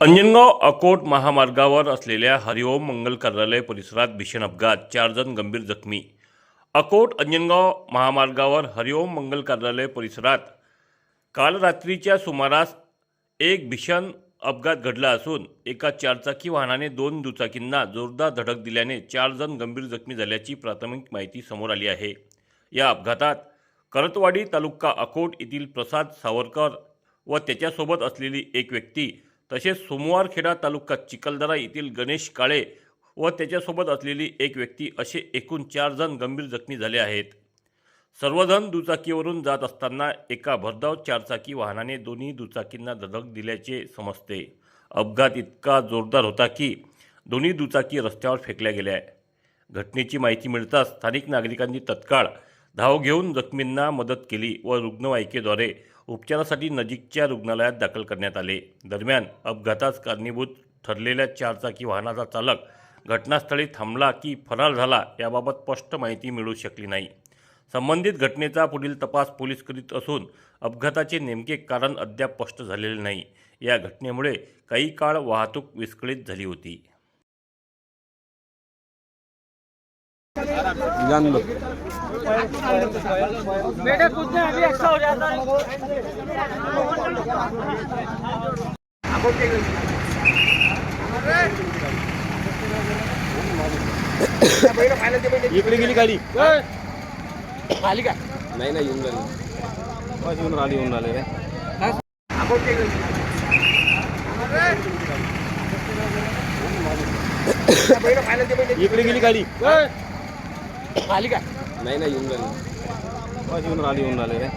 अंजनगाव अकोट महामार्गावर असलेल्या हरिओम मंगल कार्यालय परिसरात भीषण अपघात, 4 जण गंभीर जखमी. अकोट अंजनगाव महामार्गावर हरिओम मंगल कार्यालय परिसरात काल रात्रीच्या सुमारास एक भीषण अपघात घडला असून एका चारचाकी वाहनाने 2 दुचाकींना जोरदार धडक दिल्याने 4 जण गंभीर जखमी झाल्याची प्राथमिक माहिती समोर आली आहे. या अपघातात करतवाडी तालुका अकोट येथील प्रसाद सावरकर व त्याच्यासोबत असलेली एक व्यक्ती, तसेच सोमवारखेडा तालुका चिखलदरा येथील गणेश काळे व त्याच्यासोबत असलेली एक व्यक्ती असे एकूण 4 जण गंभीर जखमी झाले आहेत. सर्वजण दुचाकीवरून जात असताना एका भरधाव चारचाकी वाहनाने दोन्ही दुचाकींना धडक दिल्याचे समजते. अपघात इतका जोरदार होता की दोन्ही दुचाकी रस्त्यावर फेकल्या गेल्या. घटनेची माहिती मिळताच स्थानिक नागरिकांनी तत्काळ धाव घेऊन जखमींना मदत केली व रुग्णवाहिकेद्वारे उपचारासाठी नजीकच्या रुग्णालयात दाखल करण्यात आले. दरम्यान अपघातास कारणीभूत ठरलेल्या चारचाकी वाहनाचा चालक घटनास्थळी थांबला की फरार झाला याबाबत स्पष्ट माहिती मिळू शकली नाही. संबंधित घटनेचा पुढील तपास पोलीस करीत असून अपघाताचे नेमके कारण अद्याप स्पष्ट झालेले नाही. या घटनेमुळे काही काळ वाहतूक विस्कळीत झाली होती. जान लो बेटा कुछ नहीं, अभी अच्छा हो जाता है. इकडे गेली गाडी आली का? नाही नाही येऊन राहिली येऊन राहिले इकडे गेली गाडी आली का? नाही नाही येऊन राहिली येऊन राहिले